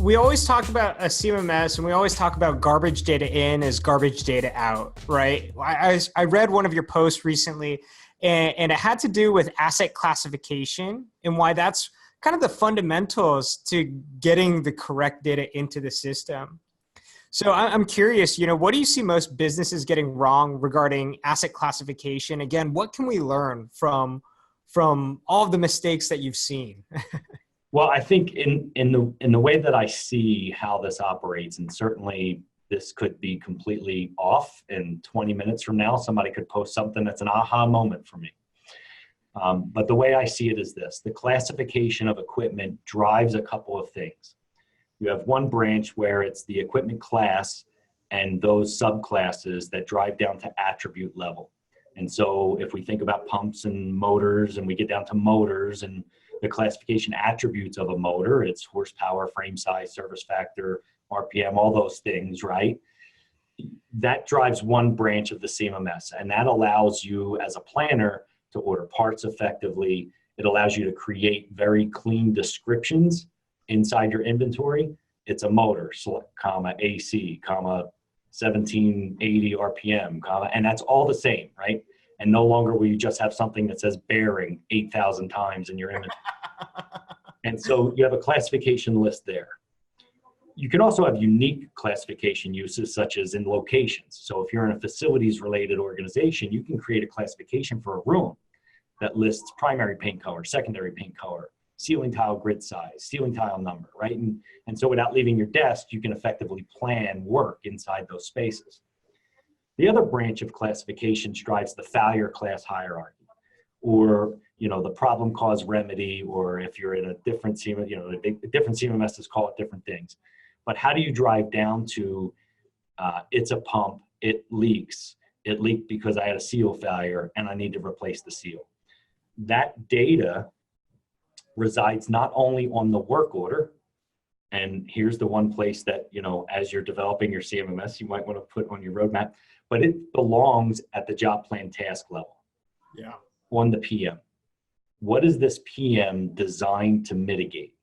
we always talk about a CMMS and we always talk about garbage data in as garbage data out, right? I read one of your posts recently and it had to do with asset classification and why that's kind of the fundamentals to getting the correct data into the system. So I'm curious, what do you see most businesses getting wrong regarding asset classification? Again, what can we learn from all of the mistakes that you've seen? Well, I think in the way that I see how this operates, and certainly this could be completely off, in 20 minutes from now, somebody could post something that's an aha moment for me. But the way I see it is this: the classification of equipment drives a couple of things. You have one branch where it's the equipment class and those subclasses that drive down to attribute level. And so if we think about pumps and motors, and we get down to motors and the classification attributes of a motor, it's horsepower, frame size, service factor, RPM, all those things, right? That drives one branch of the CMMS, and that allows you as a planner to order parts effectively. It allows you to create very clean descriptions inside your inventory. It's a motor, comma, AC, comma, 1780 RPM, comma, and that's all the same, right? And no longer will you just have something that says bearing 8,000 times in your inventory. And so you have a classification list there. You can also have unique classification uses, such as in locations. So if you're in a facilities related organization, you can create a classification for a room that lists primary paint color, secondary paint color, ceiling tile grid size, ceiling tile number, right? And so without leaving your desk, you can effectively plan work inside those spaces. The other branch of classification drives the failure class hierarchy, or the problem cause remedy, or if you're in a different CMMS, different CMMSs call it different things. But how do you drive down to it's a pump, it leaked because I had a seal failure and I need to replace the seal. That data resides not only on the work order, and here's the one place that, as you're developing your CMMS, you might want to put on your roadmap, but it belongs at the job plan task level. Yeah. On the PM. What is this PM designed to mitigate?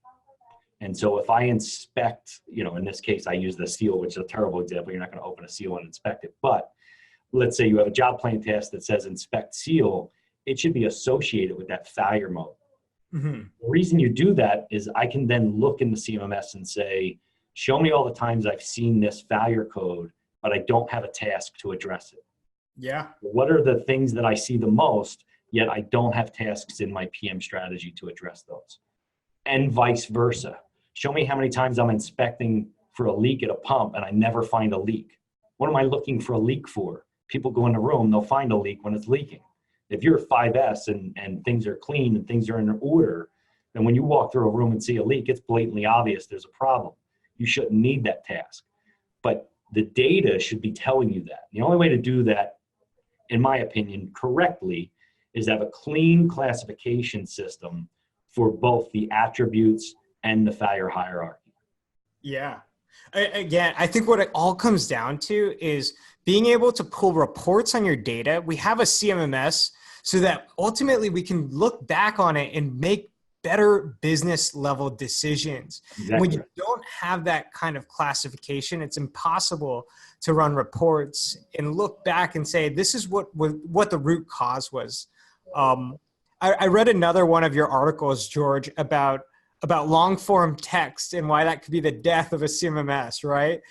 And so if I inspect, in this case, I use the seal, which is a terrible example. You're not going to open a seal and inspect it. But let's say you have a job plan task that says inspect seal. It should be associated with that failure mode. Mm-hmm. The reason you do that is I can then look in the CMMS and say, show me all the times I've seen this failure code, but I don't have a task to address it. Yeah. What are the things that I see the most, yet I don't have tasks in my PM strategy to address those? And vice versa. Show me how many times I'm inspecting for a leak at a pump and I never find a leak. What am I looking for a leak for? People go in the room, they'll find a leak when it's leaking. If you're 5S and things are clean and things are in order, then when you walk through a room and see a leak, it's blatantly obvious there's a problem. You shouldn't need that task. But the data should be telling you that. The only way to do that, in my opinion, correctly, is have a clean classification system for both the attributes and the failure hierarchy. Yeah. Again, I think what it all comes down to is being able to pull reports on your data. We have a CMMS so that ultimately we can look back on it and make better business level decisions. Exactly. When you don't have that kind of classification, it's impossible to run reports and look back and say, this is what the root cause was. I read another one of your articles, George, about long-form text and why that could be the death of a CMMS, right?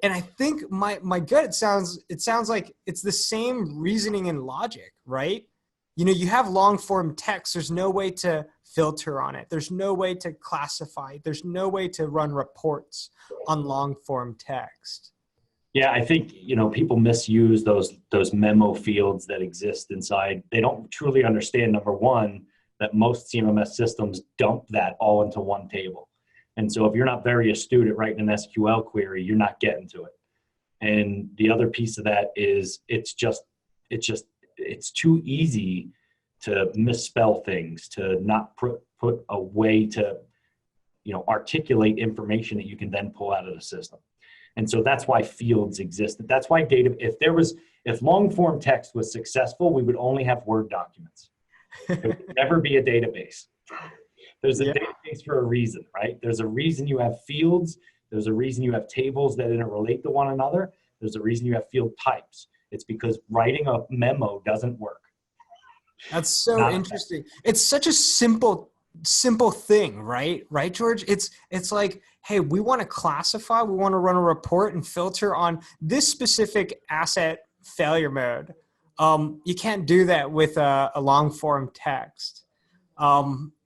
And I think my gut, it sounds like it's the same reasoning and logic, right? You have long-form text. There's no way to filter on it. There's no way to classify. There's no way to run reports on long-form text. Yeah, I think, people misuse those memo fields that exist inside. They don't truly understand, number one, that most CMMS systems dump that all into one table. And so if you're not very astute at writing an SQL query, you're not getting to it. And the other piece of that is it's too easy to misspell things, to not put a way to, articulate information that you can then pull out of the system. And so that's why fields exist. That's why data, if long form text was successful, we would only have Word documents. It would never be a database. There's a Yeah. database for a reason, right? There's a reason you have fields. There's a reason you have tables that interrelate to one another. There's a reason you have field types. It's because writing a memo doesn't work. That's so Not interesting. It's such a simple thing, right? Right, George? It's like, hey, we want to classify, we want to run a report and filter on this specific asset failure mode. You can't do that with a long form text.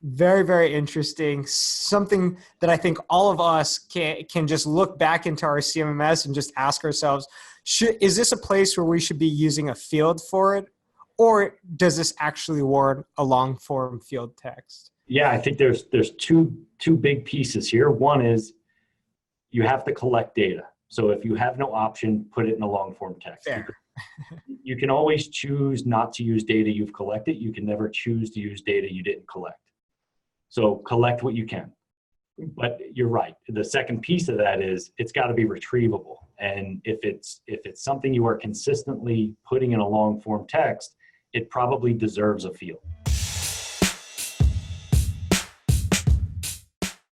Very, very interesting. Something that I think all of us can just look back into our CMMS and just ask ourselves, is this a place where we should be using a field for it? Or does this actually warrant a long form field text? Yeah, I think there's two big pieces here. One is you have to collect data. So if you have no option, put it in a long form text. Fair. You can always choose not to use data you've collected. You can never choose to use data you didn't collect. So collect what you can. But you're right. The second piece of that is it's got to be retrievable. And if it's something you are consistently putting in a long form text, it probably deserves a field.